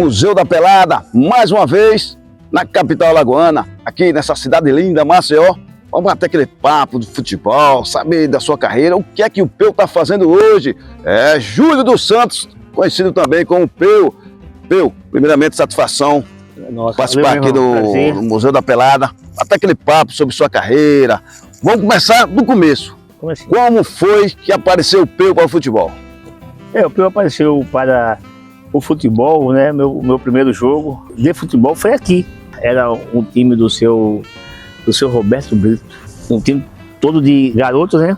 Museu da Pelada, mais uma vez, na capital alagoana, aqui nessa cidade linda, Maceió. Vamos bater aquele papo do futebol, saber da sua carreira, o que é que o Peu está fazendo hoje. É Júlio dos Santos, conhecido também como Peu. Peu, primeiramente, satisfação participar aqui do Museu da Pelada, bater aquele papo sobre sua carreira. Vamos começar do começo. Assim? Como foi que apareceu o Peu para o futebol? O Peu apareceu para o futebol, né? Meu primeiro jogo de futebol foi aqui. Era um time do seu Roberto Brito, um time todo de garotos, né?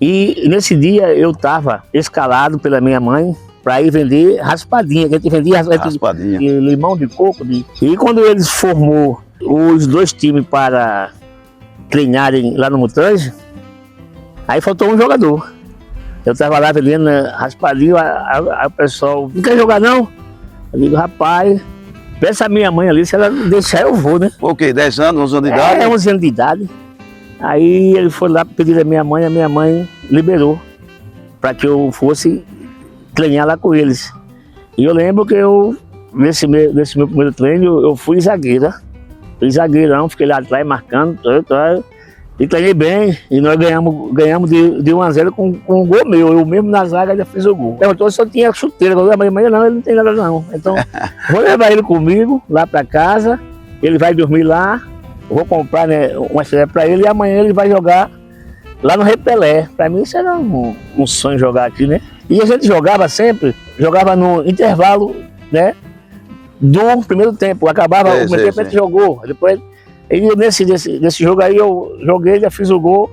E nesse dia eu estava escalado pela minha mãe para ir vender raspadinha, que a gente vendia raspadinha de limão de coco. E quando eles formou os dois times para treinarem lá no Mutange, aí faltou um jogador. Eu estava lá vendendo raspadinha, o pessoal, não quer jogar não? Eu digo, rapaz, peça a minha mãe ali, se ela deixar eu vou, né? Foi o quê? 10 anos, 11 anos de idade? 11 anos de idade. Aí ele foi lá pedir a minha mãe liberou para que eu fosse treinar lá com eles. E eu lembro que nesse meu primeiro treino, eu fui zagueira. Fui zagueirão, fiquei lá atrás marcando, e treinei bem. E nós ganhamos de 1-0 com um gol meu. Eu mesmo na zaga já fiz o gol. Perguntou se eu tinha chuteira. Eu falei, mas não, ele não tem nada não. Então, vou levar ele comigo lá para casa. Ele vai dormir lá. Vou comprar, né, uma estrela para ele e amanhã ele vai jogar lá no Repelé. Para mim isso era um sonho jogar aqui, né? E a gente jogava no intervalo, né, do primeiro tempo. Acabava, o primeiro tempo a gente jogou. Depois, e nesse jogo aí eu joguei, já fiz o gol.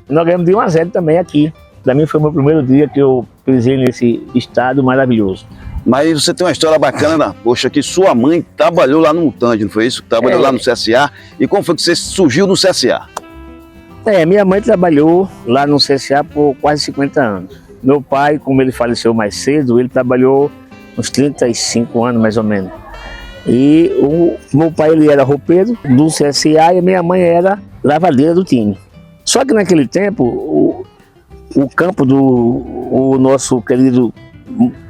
E nós ganhamos de 1-0 também aqui. Para mim foi o meu primeiro dia que eu pisei nesse estado maravilhoso. Mas você tem uma história bacana, poxa, que sua mãe trabalhou lá no Mutange, não foi isso? Trabalhou lá no CSA. E como foi que você surgiu no CSA? Minha mãe trabalhou lá no CSA por quase 50 anos. Meu pai, como ele faleceu mais cedo, ele trabalhou uns 35 anos mais ou menos. E o meu pai ele era roupeiro do CSA e a minha mãe era lavadeira do time. Só que naquele tempo, o campo do nosso querido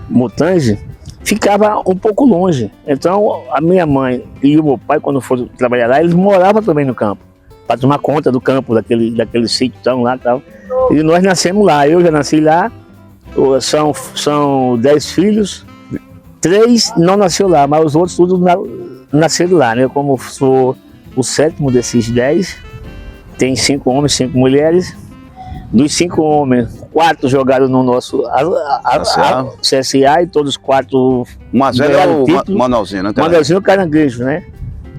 Mutange ficava um pouco longe. Então a minha mãe e o meu pai, quando foram trabalhar lá, eles moravam também no campo, para tomar conta do campo, daquele sítio lá e tal. E nós nascemos lá, eu já nasci lá, são 10 filhos, 3 não nasceu lá, mas os outros todos nasceram lá, né? Como sou o 7º desses 10, tem 5 homens, 5 mulheres. Dos 5 homens, 4 jogaram no nosso CSA e todos 4 ganharam o título. Manuelzinho, né? Manuelzinho Caranguejo, né?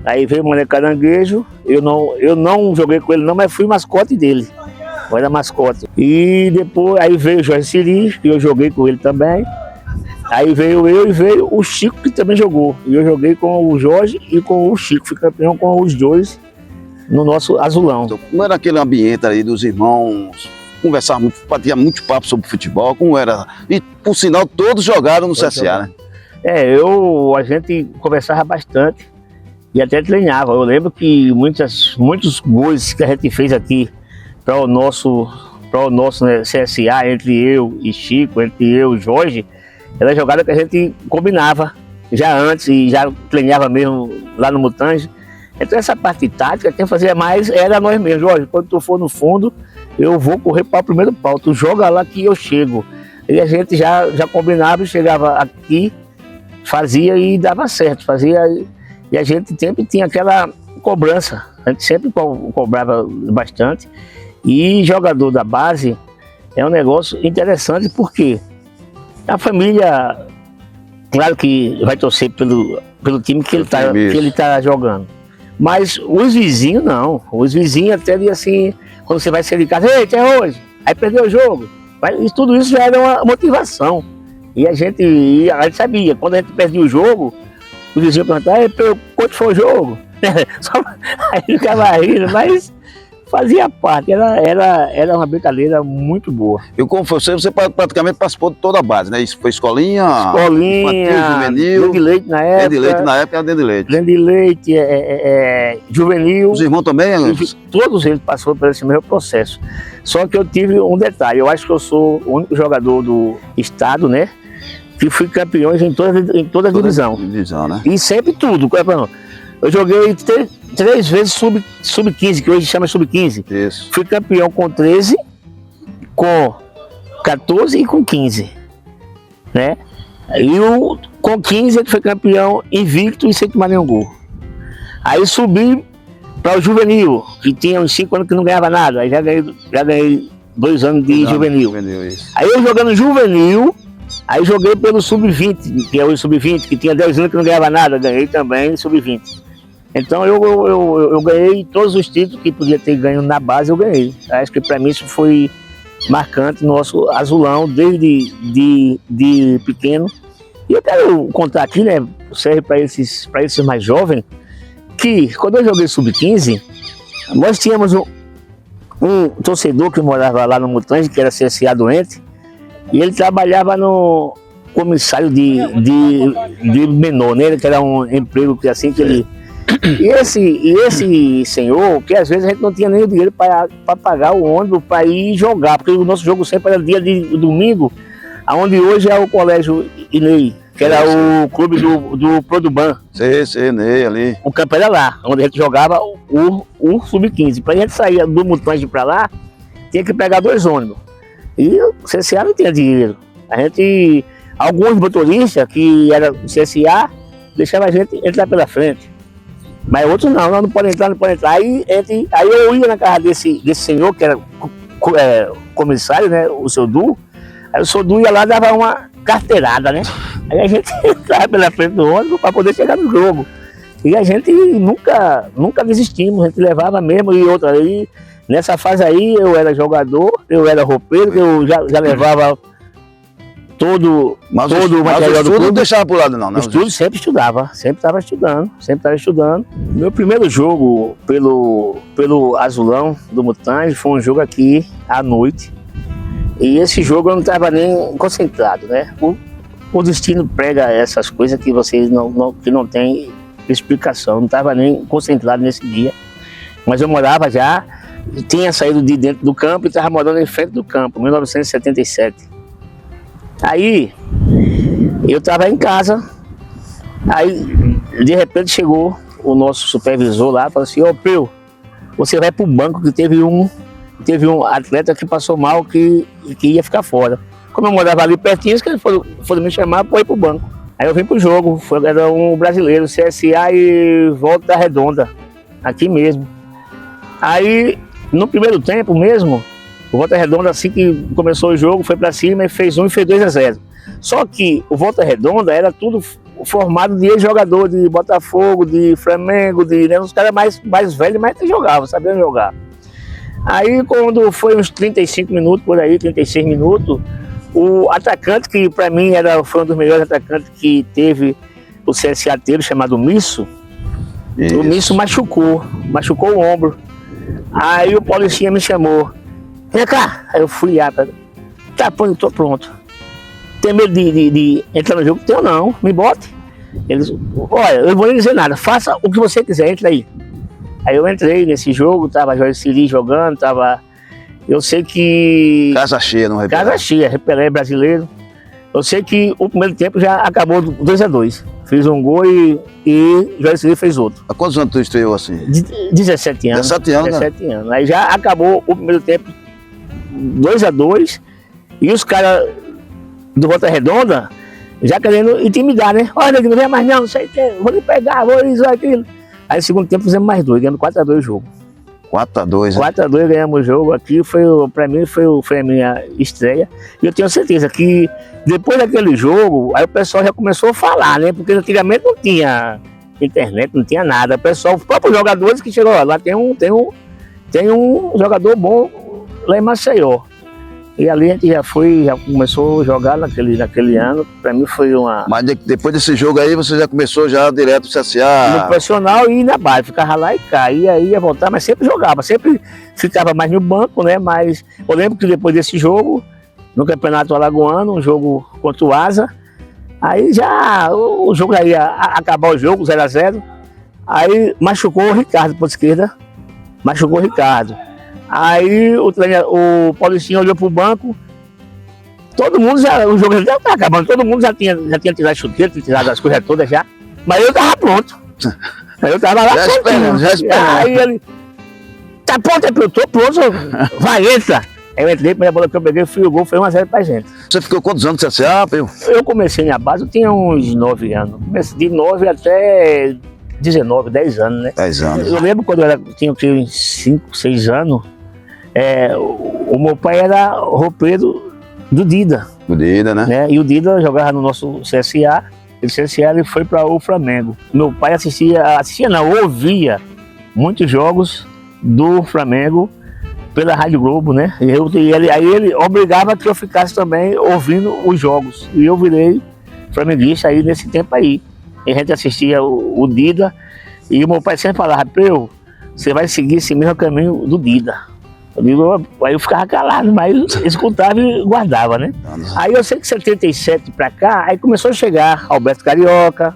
Aí veio o Mané Caranguejo, eu não joguei com ele não, mas fui mascote dele. Eu era mascote. E depois, aí veio o Jorge Siri, que eu joguei com ele também. Aí veio eu e veio o Chico, que também jogou. E eu joguei com o Jorge e com o Chico, fui campeão com os dois no nosso azulão. Então, como era aquele ambiente ali dos irmãos? Conversava muito, batia muito papo sobre futebol, como era? E, por sinal, todos jogaram no CSA, né? A gente conversava bastante e até treinava. Eu lembro que muitos gols que a gente fez aqui para o nosso né, CSA, entre eu e Chico, entre eu e Jorge, era jogada que a gente combinava já antes e já treinava mesmo lá no Mutange. Então essa parte tática, quem fazia mais era nós mesmos. Jorge, quando tu for no fundo, eu vou correr para o primeiro pau, tu joga lá que eu chego. E a gente já combinava, chegava aqui, fazia e dava certo, e a gente sempre tinha aquela cobrança, a gente sempre cobrava bastante. E jogador da base é um negócio interessante porque a família, claro que vai torcer pelo time que ele tá jogando. Mas os vizinhos não, os vizinhos até assim, quando você vai sair de casa, eita, é hoje, aí perdeu o jogo. Mas tudo isso já era uma motivação. E a gente sabia, quando a gente perdia o jogo, os vizinhos perguntavam, quanto foi o jogo? Aí ficava rindo, mas fazia parte, era uma brincadeira muito boa. E como você praticamente participou de toda a base, né? Isso foi escolinha, juvenil, Dente de Leite na época. Dente de Leite na época era Dente de Leite. Dente de Leite, juvenil. Os irmãos também? Todos eles passaram por esse mesmo processo. Só que eu tive um detalhe, eu acho que eu sou o único jogador do estado, né? que fui campeões em toda a divisão. Divisão, né? E sempre tudo, campeão. Eu joguei três vezes sub-15, que hoje chama sub-15. Isso. Fui campeão com 13, com 14 e com 15, né? E com 15 ele foi campeão invicto e sem tomar nenhum gol. Aí subi para o juvenil, que tinha uns 5 anos que não ganhava nada. Aí já ganhei 2 anos de juvenil. Aí eu jogando juvenil, aí joguei pelo sub-20, que é o sub-20, que tinha 10 anos que não ganhava nada. Ganhei também sub-20. Então eu ganhei todos os títulos que podia ter ganho na base, eu ganhei. Acho que para mim isso foi marcante, nosso azulão, desde de pequeno. E eu quero contar aqui, né, serve para esses mais jovens, que quando eu joguei sub-15, nós tínhamos um torcedor que morava lá no Mutange, que era CSA doente, e ele trabalhava no comissário de menor, né, que era um emprego que assim que ele... E esse senhor, que às vezes a gente não tinha nem o dinheiro para pagar o ônibus para ir jogar, porque o nosso jogo sempre era dia de domingo, onde hoje é o Colégio Inei, que era o clube do Produban. Sim, Ney ali. O campo era lá, onde a gente jogava o sub-15. Para a gente sair do Mutange para lá, tinha que pegar 2 ônibus. E o CSA não tinha dinheiro. Alguns motoristas que eram CSA, deixavam a gente entrar pela frente. Mas outros não pode entrar. Aí eu ia na casa desse senhor, que era comissário, né, o seu Du. Aí o seu Du ia lá e dava uma carteirada, né? Aí a gente entrava pela frente do ônibus para poder chegar no jogo. E a gente nunca desistimos, a gente levava mesmo. E outra aí, nessa fase aí, eu era jogador, eu era roupeiro, eu já levava todo o material do clube. Não deixava pro lado não, né? Estudo, sempre estava estudando. Meu primeiro jogo pelo Azulão do Mutange foi um jogo aqui à noite. E esse jogo eu não estava nem concentrado, né? O destino prega essas coisas que vocês que não tem explicação. Eu não estava nem concentrado nesse dia. Mas eu morava já, tinha saído de dentro do campo e estava morando em frente do campo, em 1977. Aí, eu estava em casa, aí de repente chegou o nosso supervisor lá e falou assim: ô Peu, você vai pro banco que teve um atleta que passou mal que ia ficar fora. Como eu morava ali pertinho, que eles foram me chamar para ir pro banco. Aí eu vim pro jogo, era um brasileiro, CSA e Volta Redonda, aqui mesmo. Aí, no primeiro tempo mesmo, o Volta Redonda, assim que começou o jogo, foi para cima e fez 1 e fez 2-0. Só que o Volta Redonda era tudo formado de ex-jogador de Botafogo, de Flamengo, né, uns caras mais velhos, mas que jogavam, sabiam jogar. Aí quando foi uns 35 minutos, por aí, 36 minutos, o atacante, que para mim foi um dos melhores atacantes que teve o CSA inteiro, chamado Misso, o Misso machucou o ombro. Aí o Paulistinha me chamou: vem cá. Aí eu fui lá, tá, pô, eu tô pronto. Tem medo de entrar no jogo? Tenho não, me bote. Eles, olha, eu não vou nem dizer nada, faça o que você quiser, entra aí. Aí eu entrei nesse jogo, tava Jorge Siri jogando, eu sei que... Casa cheia, não Repelé. Casa cheia, Repelé brasileiro. Eu sei que o primeiro tempo já acabou 2-2. Fiz um gol e Jorge Siri fez outro. Há quantos anos tu estreou assim? 17 anos. 17 anos. Aí já acabou o primeiro tempo 2-2 e os caras do Volta Redonda já querendo intimidar, né? Olha, não vem mais não sei o que, vou lhe pegar, vou isso, aquilo. Aí no segundo tempo fizemos mais 2, ganhamos 4-2 o jogo. 4-2, 4-2 ganhamos o jogo aqui, pra mim foi a minha estreia. E eu tenho certeza que depois daquele jogo, aí o pessoal já começou a falar, né? Porque antigamente não tinha internet, não tinha nada. O pessoal, os próprios jogadores que chegou lá, tem um jogador bom lá em Maceió. E ali a gente já começou a jogar naquele ano. Pra mim foi uma... Mas depois desse jogo aí, você já começou direto pro CSA? No profissional e na base, ficava lá e cá, ia voltar, mas sempre jogava, sempre ficava mais no banco, né? Mas eu lembro que depois desse jogo, no Campeonato Alagoano, um jogo contra o Asa, aí já o jogo já ia acabar o jogo, 0-0, aí machucou o Ricardo por esquerda, machucou o Ricardo. Aí o Paulistinho olhou pro banco, todo mundo já, o jogo já estava acabando, todo mundo já tinha tirado chuteiro, tinha tirado as coisas todas já. Mas eu tava pronto. Aí eu tava lá já esperando. Aí ele, tá pronto, eu tô pronto, vai, entra. Aí eu entrei, a primeira bola que eu peguei, fui o gol, foi 1-0 pra gente. Você ficou quantos anos no CSA, Peu? Eu comecei na base, eu tinha uns 9 anos. Comecei de 9 até 19, 10 anos, né? 10 anos. Eu lembro quando tinha uns 5, 6 anos, o meu pai era roupeiro do Dida. Do Dida, né? E o Dida jogava no nosso CSA. O CSA ele foi para o Flamengo. Meu pai ouvia muitos jogos do Flamengo pela Rádio Globo, né? Aí ele obrigava que eu ficasse também ouvindo os jogos. E eu virei flamenguista aí nesse tempo aí. E a gente assistia o Dida. E o meu pai sempre falava, Peu, você vai seguir esse mesmo caminho do Dida. Aí eu ficava calado, mas escutava e guardava, né? Aí eu sei que 77 pra cá, aí começou a chegar Alberto Carioca,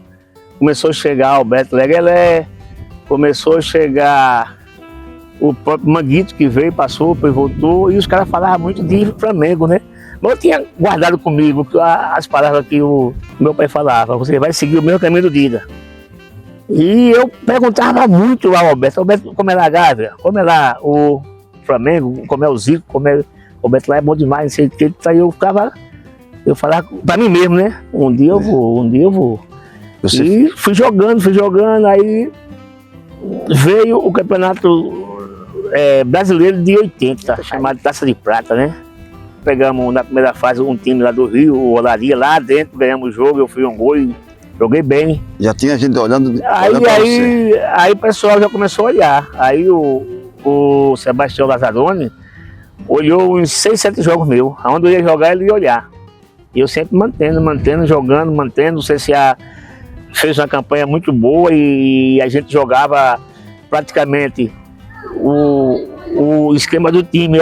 começou a chegar Alberto Leguelé, começou a chegar o próprio Manguito que veio, passou, depois voltou, e os caras falavam muito de Flamengo, né? Mas eu tinha guardado comigo as palavras que o meu pai falava, você vai seguir o mesmo caminho do Dida. E eu perguntava muito ao Alberto, como é lá a Gávea, como é lá o Flamengo, como é o Zico, como é o Beto lá é bom demais, não sei o que. Aí eu falava pra mim mesmo, né? Um dia eu vou. E fui jogando, aí veio o campeonato brasileiro de 80, chamado Taça de Prata, né? Pegamos na primeira fase um time lá do Rio, o Olaria, lá dentro, ganhamos o jogo, eu fui um gol e joguei bem. Já tinha gente olhando aí o pessoal já começou a olhar. Aí o Sebastião Lazzaroni olhou uns 6, 7 jogos meus. Onde eu ia jogar, ele ia olhar. E eu sempre jogando. O CSA fez uma campanha muito boa e a gente jogava praticamente o esquema do time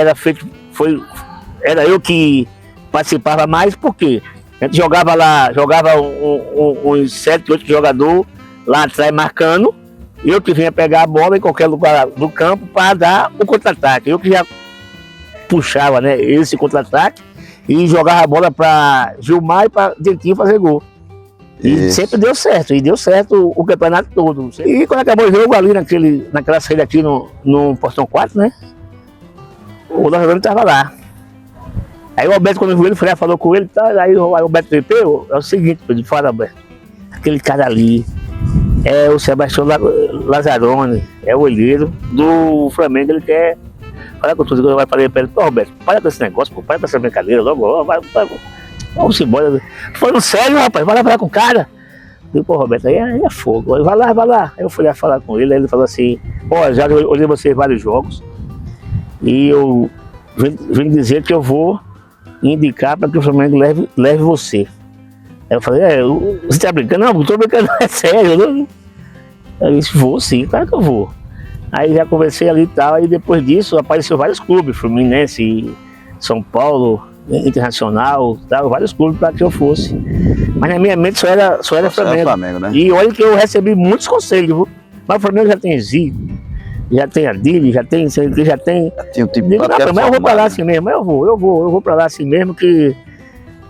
era eu que participava mais, porque a gente jogava uns 7, 8 jogadores lá atrás marcando. Eu que vinha pegar a bola em qualquer lugar do campo para dar o contra-ataque. Eu que já puxava, né, esse contra-ataque e jogava a bola para Gilmar e para Dentinho fazer gol. E sempre deu certo o campeonato todo. E quando acabou o jogo ali naquela saída aqui no Portão 4, né, o Lazzaroni estava lá. Aí o Alberto, quando viu ele, falou com ele, tá, aí o Alberto veio, é o seguinte, ele fala, Alberto, aquele cara ali é o Sebastião Lazzaroni, é o olheiro do Flamengo, ele quer falar com tudo. Eu falei para ele, pô, Roberto, para com esse negócio, para com essa brincadeira, logo, vamos embora. Falando sério, rapaz, vai lá falar com o cara. Eu falei, pô, Roberto, aí é fogo, vai lá. Aí eu fui lá falar com ele, aí ele falou assim, ó, já olhei você vários jogos e eu vim dizer que eu vou indicar para que o Flamengo leve você. Aí eu falei, você tá brincando? Não tô brincando, é sério. Não? Eu disse, vou sim, claro que eu vou. Aí já conversei ali e tal, aí depois disso apareceu vários clubes, Fluminense, São Paulo, Internacional, tal, vários clubes para que eu fosse. Mas na minha mente só era Flamengo, né? E olha que eu recebi muitos conselhos, viu? Mas o Flamengo já tem Zico, já tem Adílio, já tem um tipo de... Mas eu vou para lá assim mesmo, eu vou para lá assim mesmo, que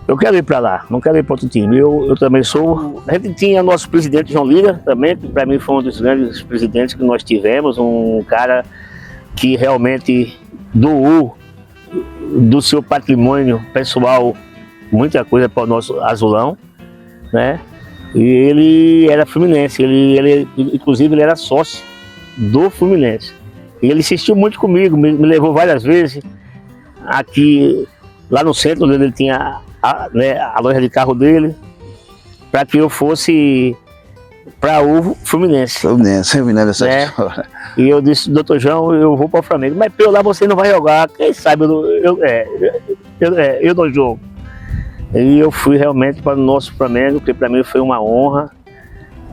eu quero ir para lá, não quero ir para outro time. Eu também sou. A gente tinha nosso presidente João Lira também, que para mim foi um dos grandes presidentes que nós tivemos, um cara que realmente doou do seu patrimônio pessoal muita coisa para o nosso azulão, né? E ele era fluminense, inclusive ele era sócio do Fluminense. E ele insistiu muito comigo, me levou várias vezes aqui, lá no centro, onde ele tinha a loja de carro dele, para que eu fosse para o Fluminense. Eu me lembro dessa história. E eu disse, doutor João, eu vou para o Flamengo. Mas pelo lá você não vai jogar, quem sabe eu não jogo. E eu fui realmente para o nosso Flamengo, porque para mim foi uma honra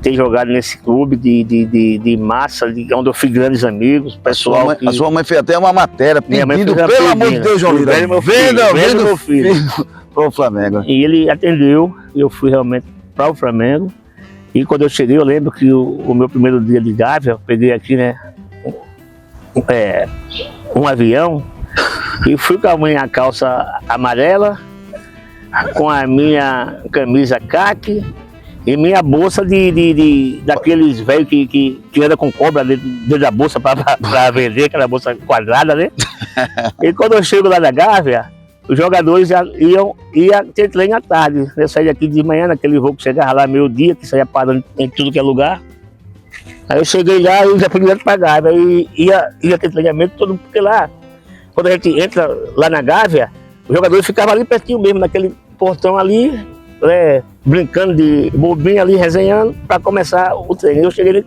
ter jogado nesse clube de massa, onde eu fiz grandes amigos, pessoal. A sua mãe fez até uma matéria pedindo, pelo amor de Deus, João Lira, venda meu filho para o Flamengo. E ele atendeu, eu fui realmente para o Flamengo. E quando eu cheguei, eu lembro que o meu primeiro dia de Gávea, eu peguei aqui, né, um avião e fui com a minha calça amarela com a minha camisa caque e minha bolsa daqueles velhos que anda com cobra dentro da bolsa para vender, aquela bolsa quadrada, né? E quando eu chego lá na Gávea, os jogadores iam ter treino à tarde. Eu saía daqui de manhã, naquele voo que chegava lá meio-dia, que saía parando em tudo que é lugar. Aí eu cheguei lá e já fui direto pra Gávea. E ia ter treinamento todo, porque lá, quando a gente entra lá na Gávea, os jogadores ficavam ali pertinho mesmo, naquele portão ali, brincando de bobinha ali, resenhando, para começar o treino. Eu cheguei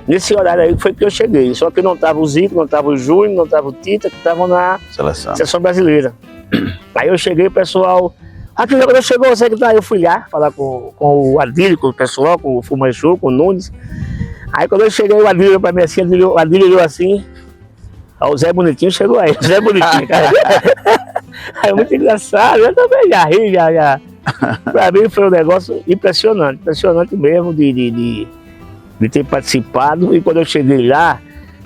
nesse horário aí, foi que eu cheguei. Só que não tava o Zico, não tava o Júnior, não tava o Tita, que estavam na seleção brasileira. Aí eu cheguei, o pessoal, aquele jogador chegou, você que tá? Eu fui lá falar com o Adílio, com o pessoal, com o Fumanchu, com o Nunes. Aí quando eu cheguei, o Adílio para mim assim, o Adílio olhou assim, aí o Zé Bonitinho chegou aí, o Zé Bonitinho, cara. Aí muito engraçado, eu também já ri, já. Pra mim foi um negócio impressionante mesmo de ter participado. E quando eu cheguei lá,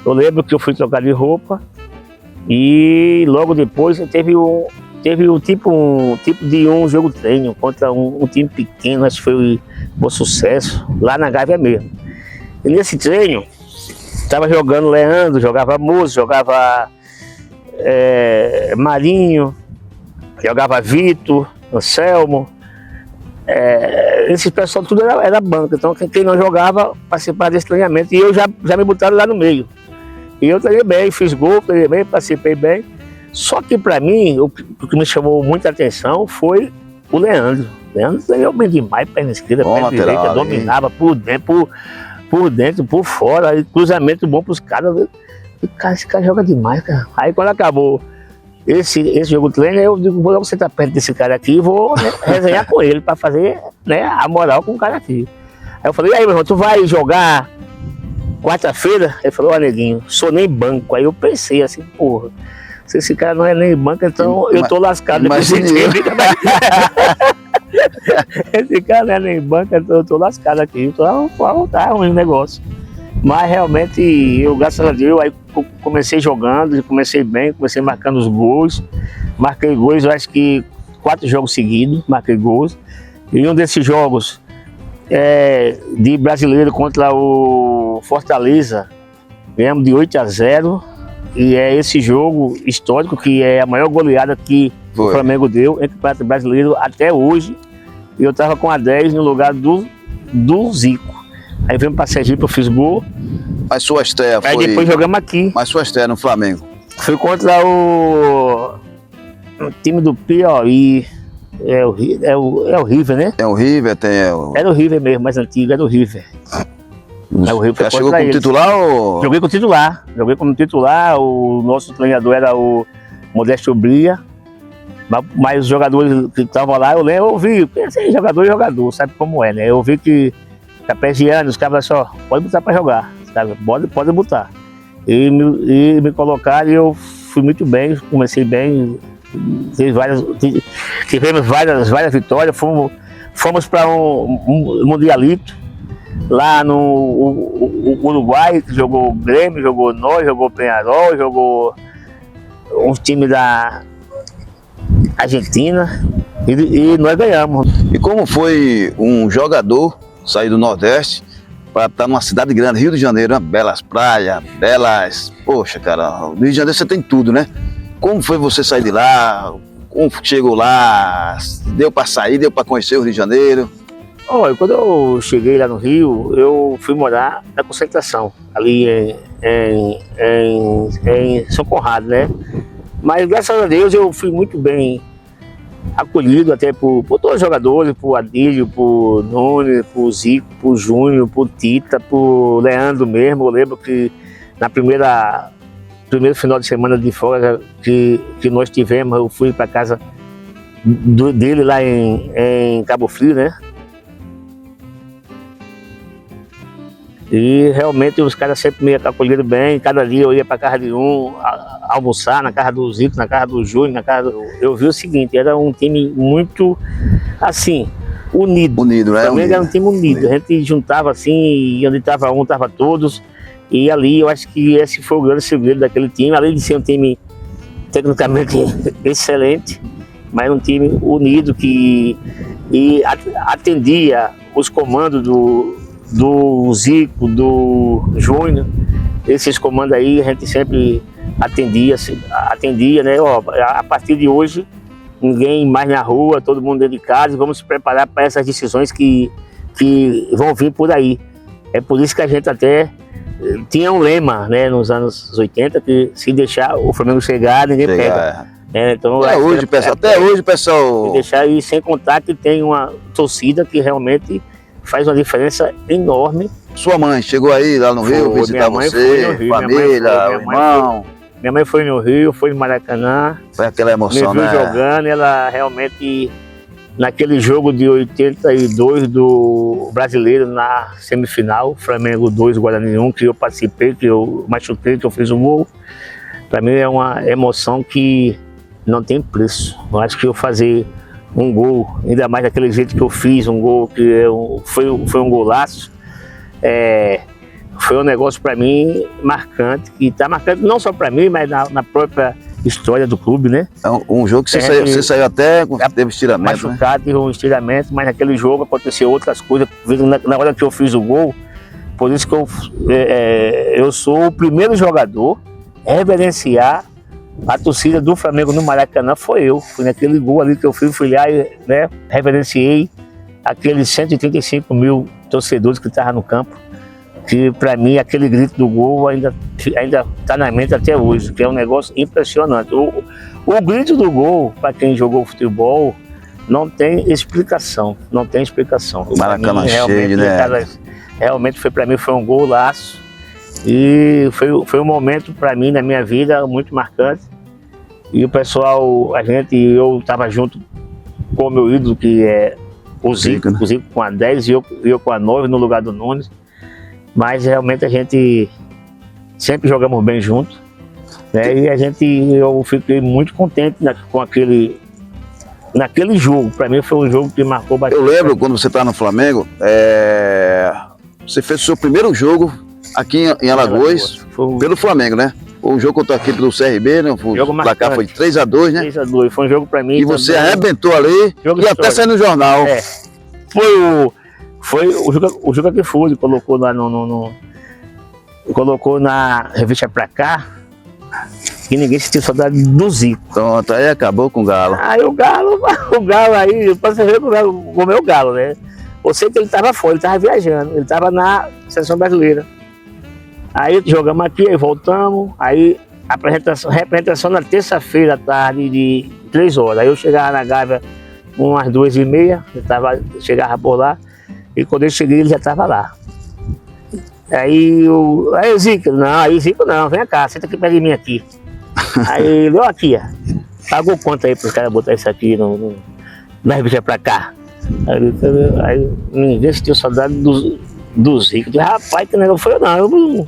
eu lembro que eu fui trocar de roupa e logo depois teve um tipo de um jogo treino contra um time pequeno, acho que foi o Bom Sucesso, lá na Gávea mesmo. E nesse treino, estava jogando Leandro, jogava Moço, jogava Marinho, jogava Vitor, Anselmo. Esse pessoal tudo era banca, então quem não jogava participava desse treinamento. E eu já me botaram lá no meio. E eu treinei bem, fiz gol, treinei bem, participei bem. Só que para mim, o que me chamou muita atenção foi o Leandro. O Leandro treinou bem demais, perna esquerda, perna direita, dominava por dentro, por fora, e cruzamento bom pros caras. Esse cara joga demais, cara. Aí quando acabou esse jogo de treino, eu digo, vou logo sentar perto desse cara aqui e vou resenhar com ele para fazer a moral com o cara aqui. Aí eu falei, e aí, meu irmão, tu vai jogar quarta-feira? Ele falou, ó, neguinho, sou nem banco. Aí eu pensei assim, porra, se esse cara não é nem banco, então eu tô lascado. Esse cara não é nem banco, então eu tô lascado aqui. Então tá ruim o negócio. Mas realmente, eu, graças a Deus, aí comecei jogando, comecei bem, comecei marcando os gols. Marquei gols, eu acho que 4 jogos seguidos, marquei gols. E um desses jogos de brasileiro contra o Fortaleza, ganhamos de 8-0. E é esse jogo histórico, que é a maior goleada que o Flamengo deu entre o Campeonato Brasileiro até hoje. E eu tava com a 10 no lugar do Zico. Aí viemos para Sergipe, eu fiz gol. Mas sua estreia foi... Aí depois jogamos aqui. Mas sua estreia no Flamengo? Foi contra o time do Piauí. É o River, né? É o River, Era o River mesmo, mais antigo, era o River. O River já chegou como titular ou... Joguei como titular, o nosso treinador era o Modesto Bria. Mas os jogadores que estavam lá, eu ouvi, pensei, jogador, sabe como é, né? Eu vi que Capegiano, os caras só, pode botar para jogar, sabe? Pode botar. E me colocaram e eu fui muito bem, comecei bem, tivemos várias vitórias, fomos para um mundialito, lá no Uruguai, que jogou Grêmio, jogou nós, jogou Peñarol, jogou uns times da Argentina e nós ganhamos. E como foi um jogador sair do Nordeste para estar numa cidade grande, Rio de Janeiro, né? Belas praias, Poxa, cara, no Rio de Janeiro você tem tudo, né? Como foi você sair de lá? Como chegou lá? Deu para sair, deu para conhecer o Rio de Janeiro? Olha, quando eu cheguei lá no Rio, eu fui morar na concentração, ali em São Conrado, né? Mas graças a Deus eu fui muito bem acolhido até por todos os jogadores, por Adílio, por Nunes, por Zico, por Júnior, por Tita, por Leandro mesmo. Eu lembro que na primeiro final de semana de folga que nós tivemos, eu fui para casa dele lá em Cabo Frio, né? E realmente os caras sempre me acolheram bem. Cada dia eu ia para casa de um, almoçar na casa do Zico, na casa do Júnior, na casa do... Eu vi o seguinte, era um time muito, assim, unido. Unido, né? Também era um time unido. A gente juntava assim, e onde estava um, estava todos. E ali eu acho que esse foi o grande segredo daquele time. Além de ser um time tecnicamente excelente, mas um time unido que atendia os comandos do Zico, do Júnior. Esses comandos aí a gente sempre atendia, né? Ó, a partir de hoje, ninguém mais na rua, todo mundo dentro de casa, e vamos se preparar para essas decisões que vão vir por aí. É por isso que a gente até tinha um lema, né, nos anos 80, que se deixar o Flamengo chegar, ninguém pega. Então, até hoje, pessoal. Deixar aí, sem contar que tem uma torcida que realmente faz uma diferença enorme. Sua mãe chegou aí lá no Rio visitar você, família, irmão? Minha mãe foi no Rio, foi no Maracanã. Foi aquela emoção, me viu jogando, ela realmente, naquele jogo de 82 do Brasileiro, na semifinal, Flamengo 2, Guarani 1, que eu participei, que eu machuquei, que eu fiz o gol. Para mim é uma emoção que não tem preço. Eu acho que eu fazer um gol, ainda mais daquele jeito que eu fiz, um gol que foi um golaço, foi um negócio para mim marcante, que está marcante não só para mim, mas na própria história do clube, né? É um jogo que você saiu até, teve estiramento, machucado, teve um estiramento, mas naquele jogo aconteceu outras coisas. Na hora que eu fiz o gol, por isso que eu sou o primeiro jogador a reverenciar a torcida do Flamengo no Maracanã. Foi naquele gol ali que eu fui lá e, né, reverenciei aqueles 135 mil torcedores que estavam no campo, que para mim aquele grito do gol ainda está na mente até hoje, que é um negócio impressionante. O grito do gol, para quem jogou futebol, não tem explicação, O Maracanã cheio, né? Realmente para mim foi um golaço. E foi um momento para mim na minha vida muito marcante. E o pessoal, eu estava junto com o meu ídolo, que é o Zico, né? O Zico com a 10 e eu com a 9 no lugar do Nunes. Mas realmente a gente sempre jogamos bem junto, né? E eu fiquei muito contente naquele jogo. Para mim foi um jogo que marcou bastante. Eu lembro quando você estava no Flamengo, você fez o seu primeiro jogo aqui em Alagoas, pelo Flamengo, né? O jogo contra a equipe do CRB, né? O placar foi 3-2, né? 3-2, foi um jogo pra mim. E você arrebentou ali, e até saiu no jornal. Foi o jogo que foi, colocou lá colocou na revista Pra Cá, que ninguém sentiu saudade do Zico. Pronto, aí acabou com o Galo. Aí o Galo aí, pra você ver que o Galo comeu o Galo, né? Eu sei que ele tava fora, ele tava viajando, ele tava na seleção brasileira. Aí jogamos aqui, aí voltamos, aí a representação na terça-feira à tarde de 3 horas. Aí eu chegava na Gávea umas 2h30, chegava por lá, e quando eu cheguei ele já estava lá. Aí o Zico não, vem cá, senta aqui perto de mim aqui. Aí ele, ó aqui, ó, pagou conta aí para os caras botar isso aqui na revista Pra Cá. Aí ninguém sentiu saudade do Zico. Rapaz, que negócio foi eu não.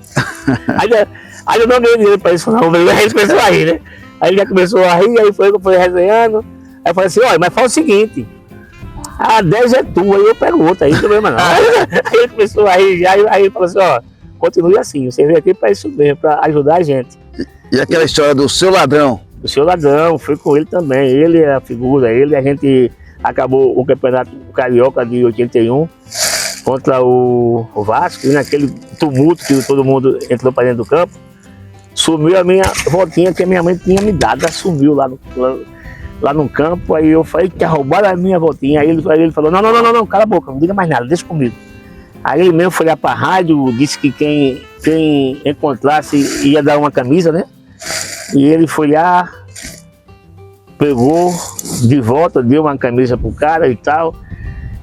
Aí eu não dei dinheiro pra isso não, ele começou a rir, né? Aí ele já começou a rir, aí foi resenhando. Aí eu falei assim, olha, mas fala o seguinte, a 10 é tua, aí eu pego outra, aí não tem problema não. Aí ele começou a rir, aí ele falou assim, ó, continue assim, você veio aqui pra isso mesmo, pra ajudar a gente. E aquela história do Seu Ladrão? O Seu Ladrão, fui com ele também, ele é a figura, a gente acabou o Campeonato Carioca de 81, contra o Vasco, e naquele tumulto que todo mundo entrou para dentro do campo, sumiu a minha voltinha que a minha mãe tinha me dado, ela sumiu lá no campo. Aí eu falei que roubaram a minha voltinha. Aí ele falou, não, cala a boca, não diga mais nada, deixa comigo. Aí ele mesmo foi lá para a rádio, disse que quem encontrasse ia dar uma camisa, né? E ele foi lá, pegou de volta, deu uma camisa pro cara e tal,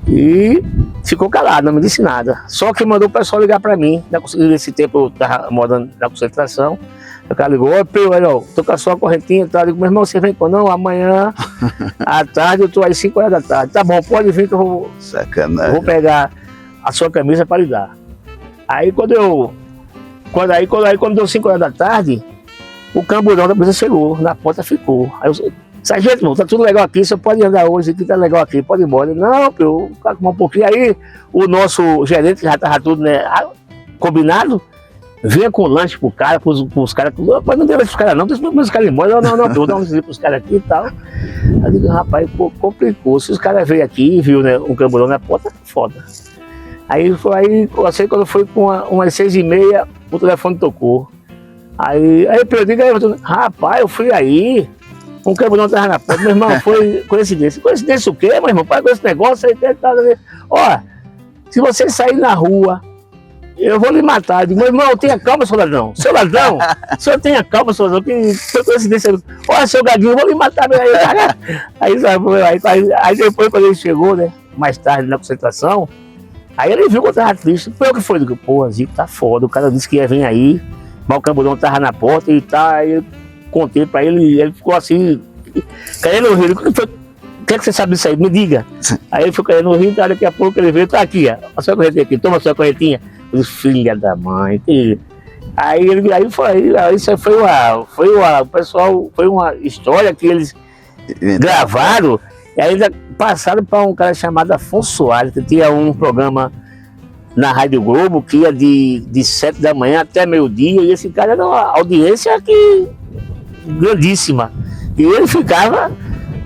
e ficou calado, não me disse nada. Só que mandou o pessoal ligar para mim. Nesse tempo eu estava morando na concentração. O cara ligou, ó, tô com a sua correntinha e tal. Eu digo, meu irmão, você vem com não? Amanhã à tarde eu tô às 5 horas da tarde. Tá bom, pode vir que eu vou. Sacanagem. Vou pegar a sua camisa para lhe dar. Aí quando deu 5 horas da tarde, o camburão da polícia chegou, na porta ficou. Aí eu, sargento, irmão, tá tudo legal aqui, você pode andar hoje, aqui tá legal aqui, pode ir embora. Não, eu vou um pouquinho. Aí o nosso gerente já tava tudo, né, combinado, vinha com lanche pro cara, pros caras, mas não deu pros caras não, deixa os caras embora, não, eu vou dar um lanche pros caras aqui e tal. Eu digo, rapaz, pô, complicou, se os caras veio aqui e viu, né, um camburão na porta, foda. Aí eu sei quando foi com umas 6h30, o telefone tocou. Aí eu digo, rapaz, eu fui aí, um camburão tava na porta, meu irmão, foi coincidência. Coincidência o quê, meu irmão? Para com esse negócio aí, tal. Ó, se você sair na rua, eu vou lhe matar. Eu digo, meu irmão, tenha calma, seu ladrão. Seu ladrão, o senhor tenha calma, seu ladrão, que foi coincidência. Olha, seu gadinho, eu vou lhe matar. Aí depois, quando ele chegou, né, mais tarde na concentração, aí ele viu que eu tava triste. Foi o que foi? Eu digo, pô, Zico tá foda. O cara disse que ia vir aí, mas o camburão tava na porta e tá. Aí eu contei pra ele, ele ficou assim, querendo rir. O que é que você sabe disso aí? Me diga. Aí ele ficou querendo rir, então daqui a pouco ele veio, tá aqui, ó, a sua corretinha aqui, toma a sua corretinha. Eu disse, filha da mãe. Aí isso foi uma, pessoal, foi uma história que eles gravaram, e aí eles passaram para um cara chamado Afonso Soares, que tinha um programa na Rádio Globo, que ia de 7 da manhã até meio-dia, e esse cara era uma audiência grandíssima. E ele ficava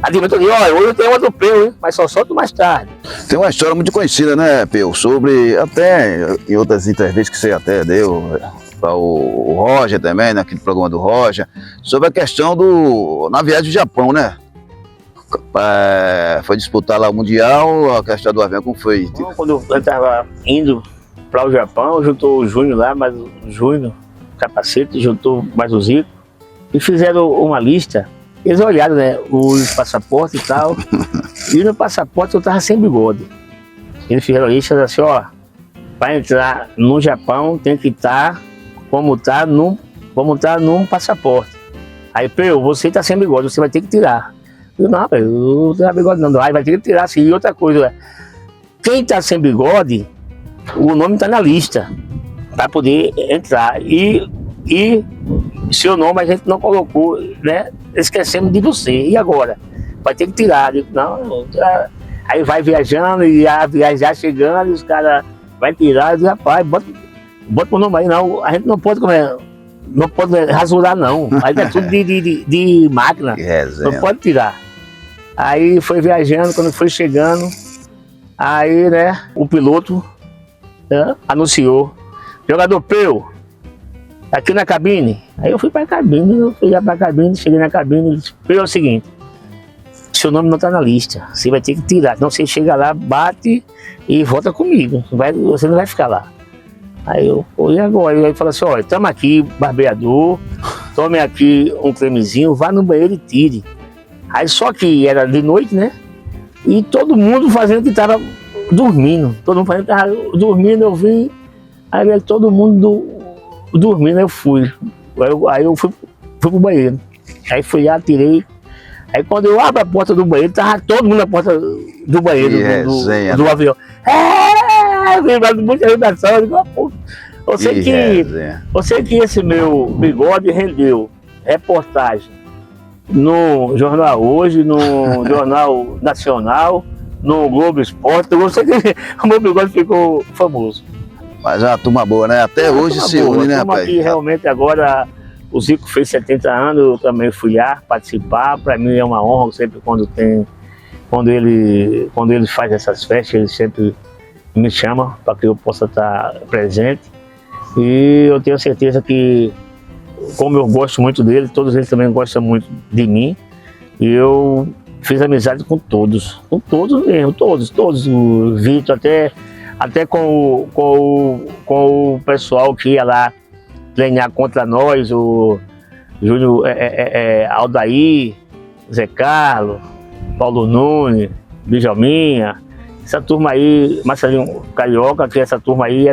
admitindo, olha, hoje tem uma do Peu, hein? Mas só solto mais tarde. Tem uma história muito conhecida, né, Peu, sobre, até em outras entrevistas que você até deu para o Roger também, naquele programa do Roger, sobre a questão na viagem do Japão, né? Foi disputar lá o Mundial, a questão do avião, como foi? Quando eu estava indo para o Japão, juntou o Júnior lá, mas o Júnior, capacete, juntou mais o Zico, e fizeram uma lista. Eles olharam, né, os passaportes e tal, e no passaporte eu tava sem bigode. Eles fizeram a lista assim, ó, para entrar no Japão tem que estar como tá num passaporte. Aí, Peu, você tá sem bigode, você vai ter que tirar. Eu não, eu não tenho bigode não, aí vai ter que tirar sim. E outra coisa, quem tá sem bigode, o nome tá na lista, para poder entrar. E seu nome a gente não colocou, né? Esquecemos de você. E agora? Vai ter que tirar. Não, aí vai viajando e a viajar chegando, e os caras vai tirar. E diz, rapaz, bota o nome aí, não. A gente não pode rasurar, não. Aí é tudo de máquina. Não pode tirar. Aí foi viajando, quando foi chegando, aí, né, o piloto, né, anunciou: jogador Peu, aqui na cabine. Aí eu fui pra cabine, cheguei na cabine e disse, Peu, é o seguinte, seu nome não tá na lista, você vai ter que tirar, então você chega lá, bate e volta comigo, você não vai ficar lá. Aí eu, e agora? Ele falou assim, olha, estamos aqui, barbeador, tome aqui um cremezinho, vá no banheiro e tire. Aí só que era de noite, né, e todo mundo fazendo que estava dormindo, eu vim, aí todo mundo dormindo, eu fui. Aí eu fui pro banheiro. Aí fui lá, tirei. Aí quando eu abro a porta do banheiro, tava todo mundo na porta do banheiro do avião. Muita redação. Eu sei que esse meu bigode rendeu reportagem no Jornal Hoje, no Jornal Nacional, no Globo Esporte. Eu sei que o meu bigode ficou famoso. Mas é uma turma boa, né? Até hoje se une, né, rapaz? Aqui, realmente agora o Zico fez 70 anos, eu também fui lá participar. Para mim é uma honra, sempre quando ele faz essas festas, ele sempre me chama para que eu possa estar presente. E eu tenho certeza que, como eu gosto muito dele, todos eles também gostam muito de mim. E eu fiz amizade com todos mesmo, todos. O Vitor, até com o pessoal que ia lá treinar contra nós, o Júnior, Aldair, Zé Carlos, Paulo Nunes, Bijalminha, essa turma aí, Marcelinho Carioca, que essa turma aí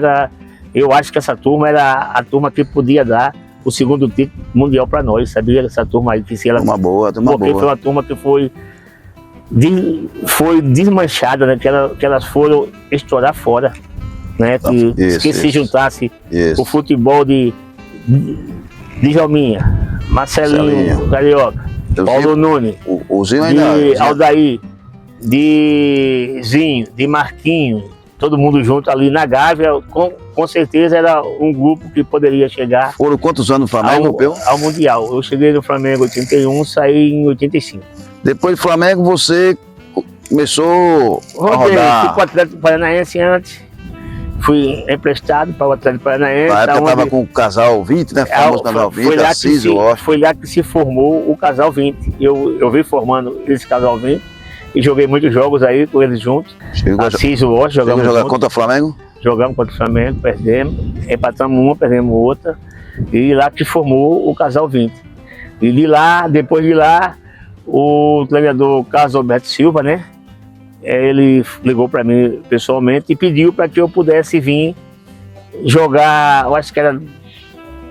eu acho que essa turma era a turma que podia dar o segundo título mundial para nós, sabia? Essa turma aí, que se ela... Turma boa. Foi uma turma que foi desmanchada, né? Que elas foram estourar fora, né? Que se juntasse o futebol de Jalminha, Marcelinho Carioca, Paulo Nunes, o Zinho de Aldair, de Zinho, de Marquinhos, todo mundo junto ali na Gávea, com certeza era um grupo que poderia chegar. Foram quantos anos no Flamengo, Peu? Ao Mundial. Eu cheguei no Flamengo em 81, saí em 85. Depois do Flamengo você começou a rodar. Fui para o Atlético Paranaense antes, fui emprestado para o Atlético Paranaense. Na época estava com o Casal 20, né? Famoso Casal 20, foi lá que se formou o Casal 20. Eu vim formando esse Casal 20 e joguei muitos jogos aí com eles juntos. Assis e Walsh, jogamos jogar contra o Flamengo? Jogamos contra o Flamengo, perdemos, empatamos uma, perdemos outra. E lá que formou o Casal 20. E de lá, depois de lá, o treinador Carlos Alberto Silva, né? Ele ligou para mim pessoalmente e pediu para que eu pudesse vir jogar, eu acho que era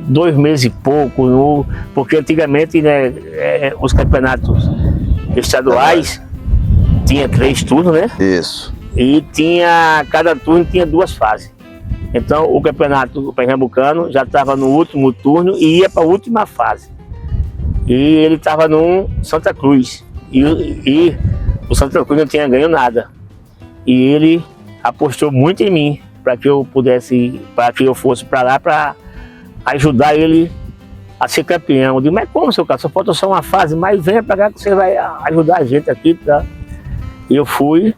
2 meses e pouco, porque antigamente, né, os campeonatos estaduais tinha 3 turnos, né? Isso. E cada turno tinha 2 fases. Então o campeonato pernambucano já estava no último turno e ia para a última fase. E ele estava no Santa Cruz. E o Santa Cruz não tinha ganho nada. E ele apostou muito em mim para que eu fosse para lá para ajudar ele a ser campeão. Eu disse, mas como, seu cara? Só falta só uma fase, mas venha para cá que você vai ajudar a gente aqui. Tá? E eu fui,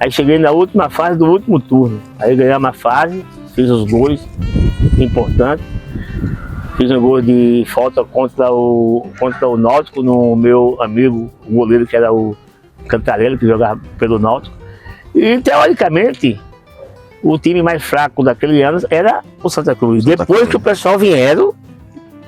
aí cheguei na última fase do último turno. Aí ganhei uma fase, fiz os gols importantes. Fiz um gol de falta contra o Náutico, no meu amigo, o goleiro que era o Cantarelli, que jogava pelo Náutico. E, teoricamente, o time mais fraco daquele ano era o Santa Cruz. Depois que o pessoal vieram,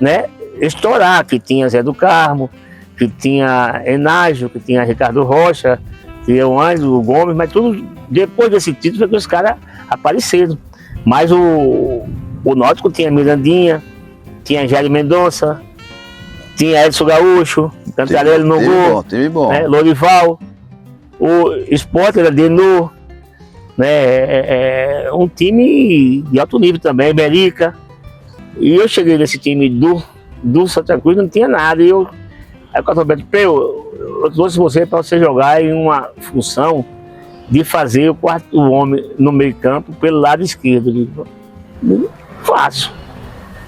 né, estourar, que tinha Zé do Carmo, que tinha Enágio, que tinha Ricardo Rocha, que tinha o Ângelo, o Gomes, mas tudo depois desse título que os caras apareceram. Mas o Náutico tinha Mirandinha, tinha Jair Mendonça, tinha Edson Gaúcho, Cantarelli no gol, né, Lorival, o Sport era Denô, né, um time de alto nível também, Berica. E eu cheguei nesse time do Santa Cruz, não tinha nada. Aí o Roberto, eu trouxe você para você jogar em uma função de fazer o 4º homem no meio campo pelo lado esquerdo. Eu digo, fácil.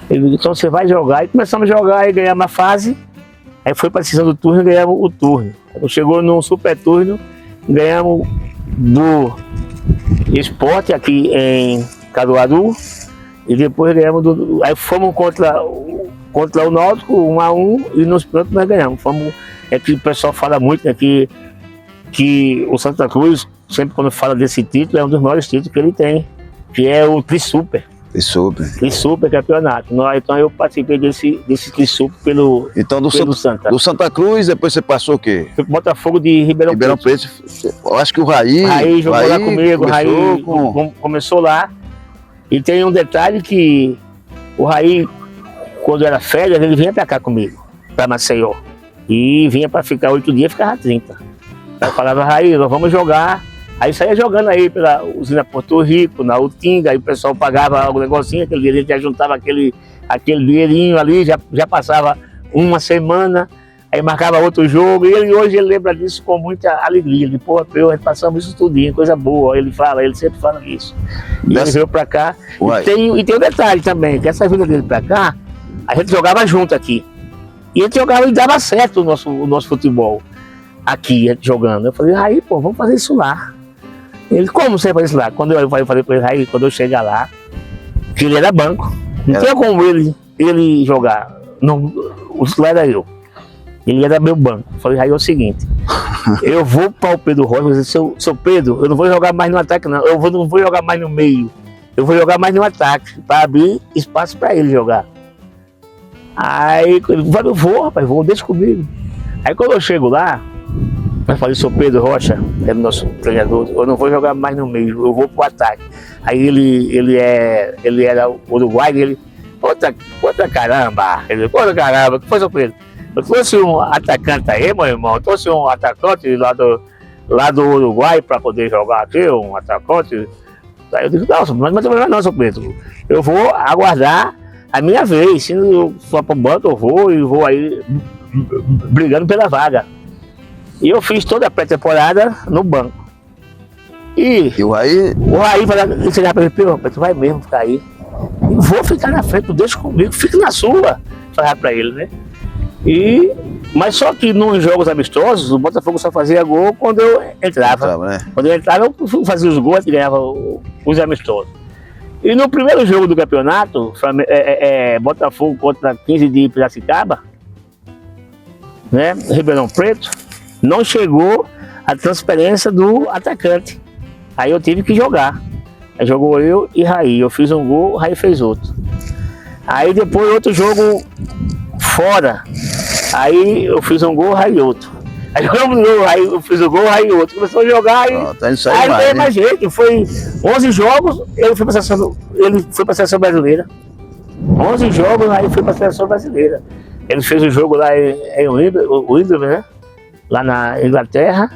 Ele disse, então você vai jogar, e começamos a jogar e ganhar uma fase. Aí foi para a decisão do turno e ganhamos o turno. Quando chegou no super turno, ganhamos do Sport aqui em Caruaru. E depois ganhamos aí fomos contra o Náutico, 1-1, e nos prontos nós ganhamos. Que o pessoal fala muito, né, que o Santa Cruz, sempre quando fala desse título, é um dos maiores títulos que ele tem, que é o Tri-Super. Tri-Super campeonato. Então eu participei desse Tri-Super pelo Santa. Do Santa Cruz, depois você passou o quê? Fui pro Botafogo de Ribeirão Preto. Eu acho que o Raí jogou lá comigo, começou lá. E tem um detalhe que o Raí, quando era férias, ele vinha pra cá comigo, pra Maceió. E vinha pra ficar 8 dias, ficava 30. Aí eu falava, Raí, nós vamos jogar. Aí saía jogando aí pela usina Porto Rico, na Utinga, aí o pessoal pagava o negocinho, aquele dinheirinho, já juntava aquele dinheirinho ali, já passava uma semana, aí marcava outro jogo, e hoje ele lembra disso com muita alegria. Ele, pô, passamos isso tudinho, coisa boa, ele sempre fala isso. E ele veio pra cá, e tem um detalhe também, que essa vinda dele pra cá, a gente jogava junto aqui, e a gente jogava e dava certo o nosso futebol, aqui, jogando. Eu falei, aí, pô, vamos fazer isso lá. Ele, como você faz isso lá? Quando eu falei para ele, aí, quando eu chegar lá, que ele era banco, não tinha como ele jogar, o titular era eu, ele era meu banco. Eu falei, aí é o seguinte, eu vou para o Pedro Rocha, eu disse, seu Pedro, eu não vou jogar mais no ataque não, não vou jogar mais no meio, eu vou jogar mais no ataque, para abrir espaço para ele jogar. Aí ele falou, eu vou, rapaz, deixa comigo. Aí quando eu chego lá, eu falei, seu Pedro Rocha, é o nosso treinador, eu não vou jogar mais no meio, eu vou pro ataque. Aí ele era uruguaio, ele, outra caramba, ele, outra caramba, o que foi, seu Pedro? Eu trouxe um atacante aí, meu irmão, eu trouxe um atacante lá do Uruguai para poder jogar aqui, um atacante. Aí eu digo, não, mas não, seu Pedro, eu vou aguardar a minha vez, se eu for pro banco eu vou aí brigando pela vaga. E eu fiz toda a pré-temporada no banco. E o Raí? O Raí falou, chegar pra ele, rapaz, tu vai mesmo ficar aí. Eu vou ficar na frente, tu deixa comigo, fica na sua. Falar pra ele, né? Mas só que nos jogos amistosos, o Botafogo só fazia gol quando eu entrava. Né? Quando eu entrava, eu fazia os gols e ganhava os amistosos. E no primeiro jogo do campeonato, Botafogo contra 15 de Piracicaba, né? Ribeirão Preto, não chegou a transferência do atacante. Aí eu tive que jogar. Aí jogou eu e Raí. Eu fiz um gol, o Raí fez outro. Aí depois outro jogo fora. Aí eu fiz um gol, o Raí outro. Aí eu fiz o gol, o Raí outro. Começou a jogar e aí não tem mais jeito. Foi 11 jogos, ele foi para a seleção brasileira. 11 jogos, aí foi para a seleção brasileira. Ele fez o jogo lá em Wimbledon, né? Lá na Inglaterra.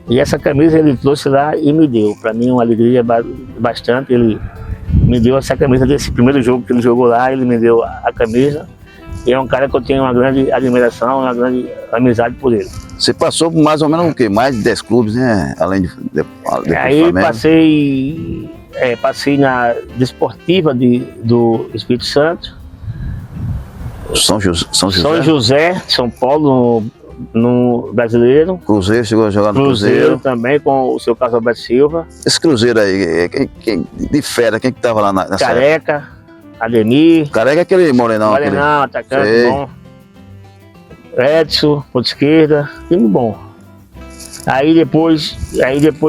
E essa camisa ele trouxe lá e me deu. Para mim uma alegria bastante. Ele me deu essa camisa desse primeiro jogo que ele jogou lá, ele me deu a camisa. E é um cara que eu tenho uma grande admiração, uma grande amizade por ele. Você passou por mais ou menos o quê? Mais de 10 clubes, né? Além de aí passei na Desportiva do Espírito Santo. São José, São Paulo, no Brasileiro. Cruzeiro, chegou a jogar no Cruzeiro também, com o seu Carlos Alberto Silva. Esse Cruzeiro aí, de fera, quem que tava lá nessa Careca, época? Ademir. Careca é aquele morenão. Morenão, atacante bom. Edson, ponta esquerda, time bom. Aí depois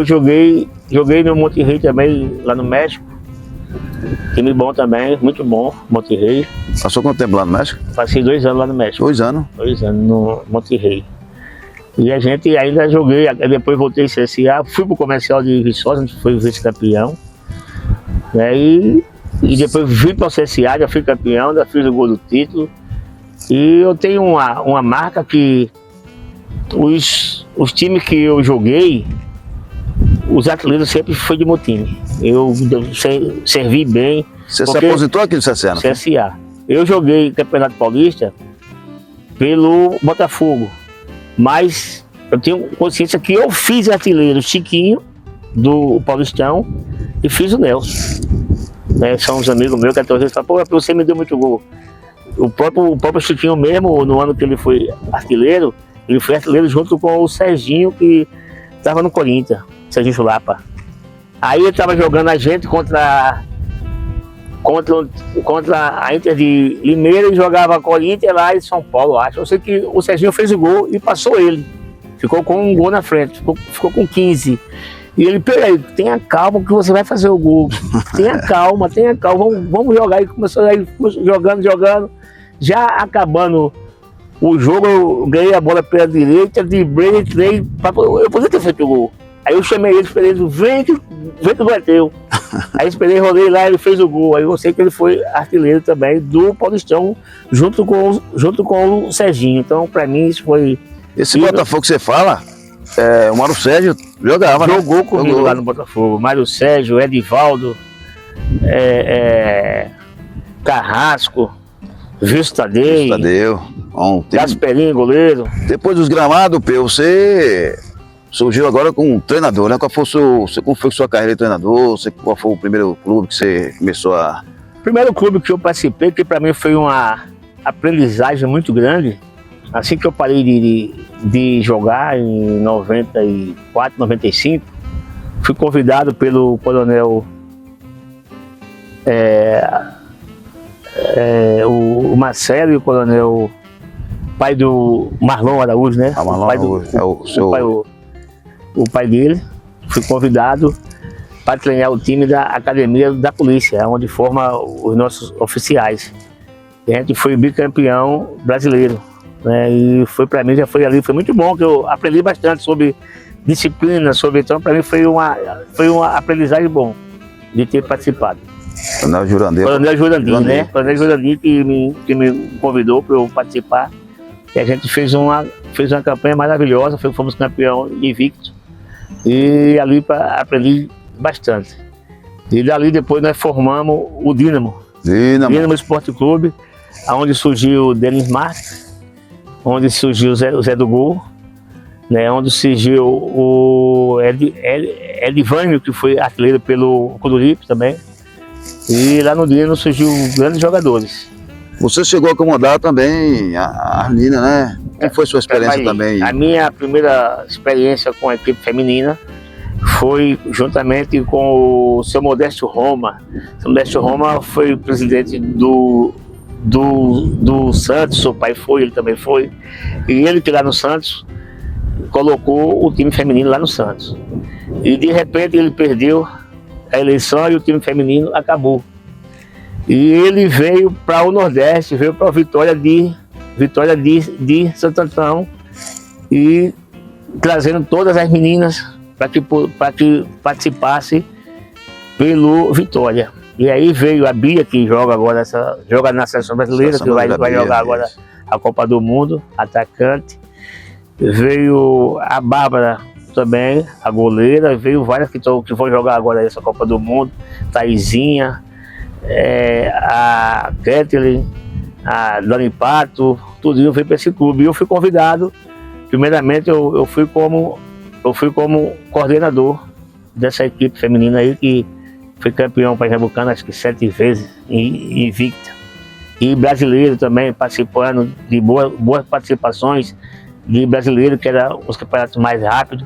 joguei no Monterrey também, lá no México. Time bom também, muito bom, Monterrey. Passou quanto tempo lá no México? Passei 2 anos lá no México. 2 anos? 2 anos no Monterrey. E a gente ainda joguei, depois voltei em CSA, fui pro comercial de Viçosa, onde foi vice-campeão. Né, e depois vim para o CSA, já fui campeão, já fiz o gol do título. E eu tenho uma marca que os times que eu joguei, os atletas sempre foi de meu time. Eu servi bem. Você se aposentou aqui no CSA? CSA. Eu joguei Campeonato Paulista pelo Botafogo, mas eu tenho consciência que eu fiz artilheiro Chiquinho do Paulistão e fiz o Nelson. Né, são uns amigos meus que até hoje falam, pô, você me deu muito gol. O próprio Chiquinho mesmo, no ano que ele foi artilheiro junto com o Serginho, que estava no Corinthians, Serginho Chulapa. Aí ele estava jogando a gente contra a Inter de Limeira e jogava Corinthians lá em São Paulo, acho. Eu sei que o Serginho fez o gol e passou ele. Ficou com um gol na frente, ficou com 15. E ele, peraí, tenha calma que você vai fazer o gol. Tenha calma, vamos jogar. E começou aí jogando. Já acabando o jogo, eu ganhei a bola pela direita, driblei, entrei, eu podia ter feito o gol. Aí eu chamei ele, esperei, vem que o gol é teu. Aí esperei, rolei lá, ele fez o gol. Aí eu sei que ele foi artilheiro também do Paulistão, junto com o Serginho. Então, pra mim, isso foi... Esse Botafogo que você fala, o Mário Sérgio jogava, jogou comigo lá no Botafogo. Mário Sérgio, Edivaldo, Carrasco, Wilson Tadeu, Gasperinho, goleiro. Depois dos gramados, você surgiu agora com um treinador, né? Como foi sua carreira de treinador? Qual foi o primeiro clube que você começou a... O primeiro clube que eu participei, que para mim foi uma aprendizagem muito grande, assim que eu parei de jogar em 94, 95, fui convidado pelo coronel o Marcelo e o coronel, pai do Marlon Araújo, né? Marlon Araújo, o pai dele. Fui convidado para treinar o time da Academia da Polícia, onde forma os nossos oficiais. E a gente foi bicampeão brasileiro, né? E foi para mim, foi muito bom, que eu aprendi bastante sobre disciplina, então para mim foi uma aprendizagem bom de ter participado. Coronel Jurandir, né? Coronel Jurandir que me convidou para eu participar. E a gente fez uma campanha maravilhosa, fomos campeão invicto. E ali aprendi bastante. E dali depois nós formamos o Dínamo Esporte Clube, onde surgiu o Denis Marques, onde surgiu o Zé do Gol. né, onde surgiu o Edivânio, que foi artilheiro pelo Coruripe também. E lá no Dino surgiu grandes jogadores. Você chegou a comandar também a Arlina, né? Como foi sua experiência também? A minha primeira experiência com a equipe feminina foi juntamente com o seu Modesto Roma. O seu Modesto Roma foi presidente do Santos, seu pai foi, ele também foi. E ele que lá no Santos colocou o time feminino lá no Santos. E de repente ele perdeu a eleição e o time feminino acabou. E ele veio para o Nordeste, veio para a Vitória de Santo Antão e trazendo todas as meninas para que participasse pelo Vitória. E aí veio a Bia, que joga agora joga na seleção brasileira, que vai jogar agora a Copa do Mundo, atacante. Veio a Bárbara também, a goleira, veio várias que vão jogar agora essa Copa do Mundo, Taizinha, a Kathleen, a Dani Pato, tudo veio para esse clube. E eu fui convidado, primeiramente eu fui como coordenador dessa equipe feminina aí, que foi campeão pernambucano acho que 7 vezes, invicta. E brasileiro também, participando de boas participações de brasileiro, que era os campeonatos mais rápidos,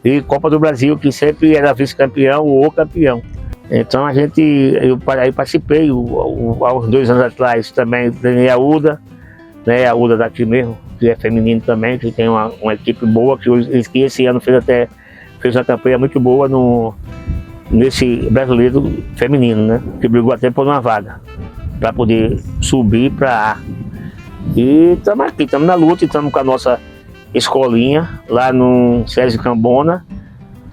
e Copa do Brasil, que sempre era vice-campeão ou campeão. Então eu participei, há uns 2 anos atrás também treinei a UDA, né, a UDA daqui mesmo, que é feminino também, que tem uma equipe boa, que esse ano fez uma campanha muito boa nesse brasileiro feminino, né, que brigou até por uma vaga, para poder subir para A. E estamos aqui, estamos na luta, estamos com a nossa escolinha lá no Sérgio Cambona,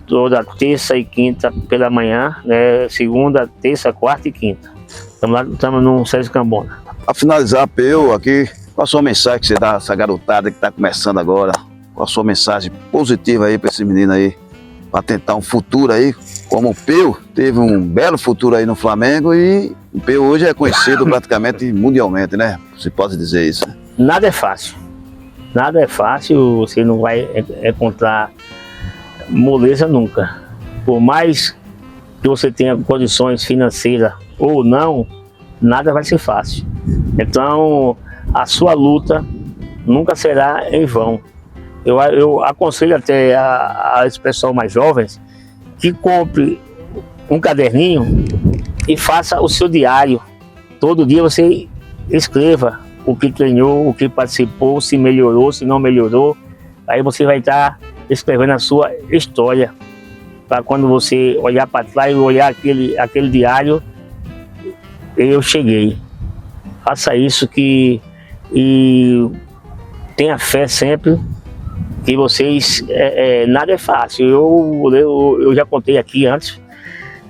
toda terça e quinta pela manhã, né? Segunda, terça, quarta e quinta. Estamos no Sérgio Cambona. Para finalizar, Peu, aqui, qual a sua mensagem que você dá a essa garotada que está começando agora? Qual a sua mensagem positiva aí para esse menino aí, para tentar um futuro aí, como o Peu teve um belo futuro aí no Flamengo e o Peu hoje é conhecido praticamente mundialmente, né? Você pode dizer isso. Nada é fácil. Nada é fácil, você não vai encontrar moleza nunca. Por mais que você tenha condições financeiras ou não, nada vai ser fácil. Então, a sua luta nunca será em vão. Eu aconselho até as pessoas mais jovens que compre um caderninho e faça o seu diário. Todo dia você escreva o que treinou, o que participou, se melhorou, se não melhorou. Aí você vai estar escrevendo a sua história, para quando você olhar para trás e olhar aquele diário, eu cheguei. Faça isso e tenha fé sempre que vocês, nada é fácil. Eu já contei aqui antes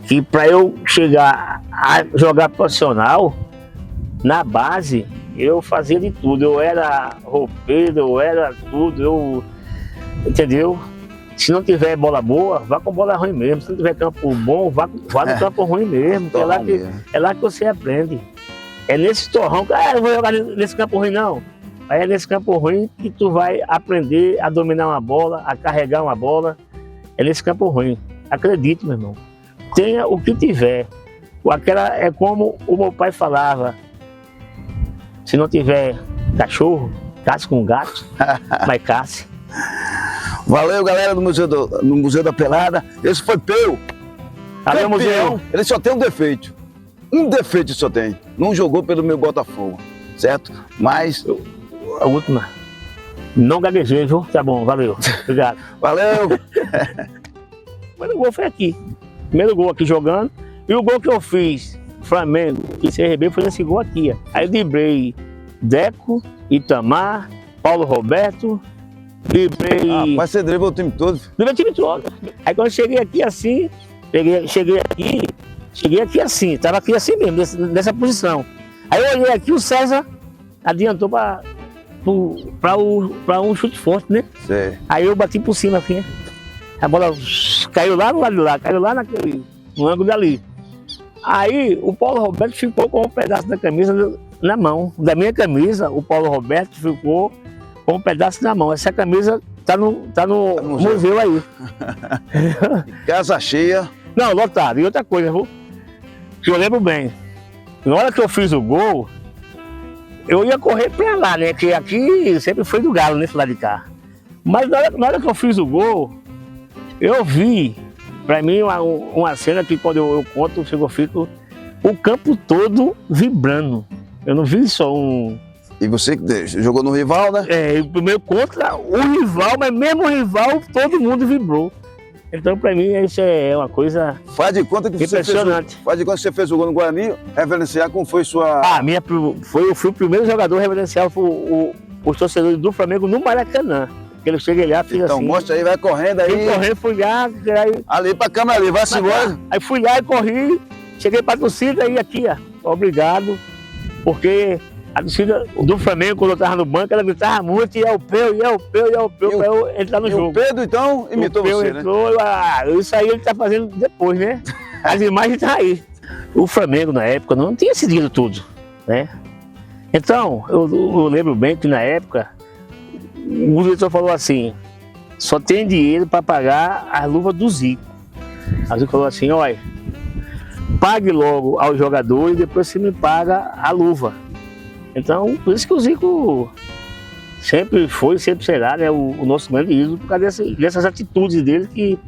que para eu chegar a jogar profissional, na base, eu fazia de tudo. Eu era roupeiro, eu era tudo, entendeu? Se não tiver bola boa, vá com bola ruim mesmo. Se não tiver campo bom, vá no campo ruim mesmo. É lá que você aprende. É nesse torrão que eu vou jogar nesse campo ruim, não. Aí é nesse campo ruim que tu vai aprender a dominar uma bola, a carregar uma bola. É nesse campo ruim. Acredite, meu irmão. Tenha o que tiver. É como o meu pai falava. Se não tiver cachorro, caça com gato, mas caça. Valeu, galera do Museu da Pelada. Esse foi Peu. Valeu, museu. Ele só tem um defeito. Um defeito só tem. Não jogou pelo meu Botafogo, certo? Mas... A última. Não gaguejei, viu? Tá bom, valeu. Obrigado. Valeu. O primeiro gol foi aqui. Primeiro gol aqui jogando. E o gol que eu fiz, Flamengo e CRB, foi nesse gol aqui. Ó. Aí eu driblei Deco, Itamar, Paulo Roberto, driblei... Mas você driblou o time todo? Driblei o time todo. Aí quando eu cheguei aqui assim, cheguei aqui assim, tava aqui assim mesmo, nessa posição. Aí eu olhei aqui, o César adiantou para um chute forte, né? Sei. Aí eu bati por cima assim, a bola caiu lá no lado de lá, caiu lá no ângulo dali. Aí o Paulo Roberto ficou com um pedaço da camisa na mão. Da minha camisa, o Paulo Roberto ficou com um pedaço na mão. Essa camisa tá no museu aí. Casa cheia. Não, lotado. E outra coisa, viu? Que eu lembro bem. Na hora que eu fiz o gol, eu ia correr pra lá, né? Que aqui sempre foi do Galo, nesse lado de cá. Mas na hora que eu fiz o gol, eu vi, pra mim, uma cena que quando eu conto, eu fico o campo todo vibrando. Eu não vi só um... E você jogou no rival, né? É, primeiro contra o rival, mas mesmo o rival, todo mundo vibrou. Então, pra mim, isso é uma coisa Faz de conta que impressionante. Faz de conta que você fez o gol no Guarani, reverenciar como foi sua... Eu fui o primeiro jogador reverencial, os torcedores do Flamengo no Maracanã. Eu cheguei lá, fiz então, assim. mostra aí, vai correndo aí. Fui correndo, fui lá. Aí, ali pra câmera ali, vai-se embora. Aí fui lá e corri, cheguei pra torcida e aqui, ó, obrigado. Porque a torcida do Flamengo, quando eu tava no banco, ela gritava muito, e é o Peu, pra eu entrar no jogo. O Pedro, então, imitou você, né? Isso aí ele tá fazendo depois, né? As imagens tá aí. O Flamengo, na época, não tinha seguido tudo, né? Então, eu lembro bem que na época, o diretor falou assim, só tem dinheiro para pagar as luvas do Zico. Aí ele falou assim, olha, pague logo ao jogador e depois você me paga a luva. Então, por isso que o Zico sempre foi, sempre será, né, o nosso grande ídolo, por causa dessas atitudes dele que,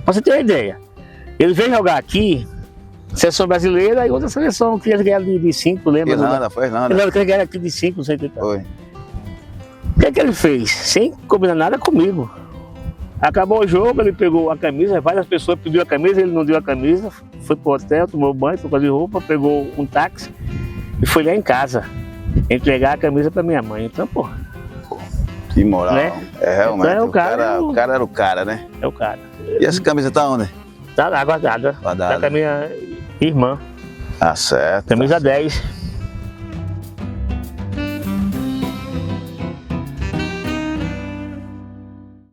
pra você ter uma ideia, ele veio jogar aqui, seleção brasileira e outra seleção que eles ganharam de 5, lembra? Irlanda, foi Irlanda. Eles ganharam aqui de 5, não sei o que. Foi. O que é que ele fez? Sem combinar nada comigo. Acabou o jogo, ele pegou a camisa, várias pessoas pediram a camisa, ele não deu a camisa, foi pro hotel, tomou banho, trocou de roupa, pegou um táxi e foi lá em casa entregar a camisa pra minha mãe. Então, pô. Que moral. Né? É, realmente. Então, o cara era o cara, né? É o cara. E essa camisa tá onde? Tá lá guardada. Guardada. Tá com a minha irmã. Ah, certo. Camisa 10.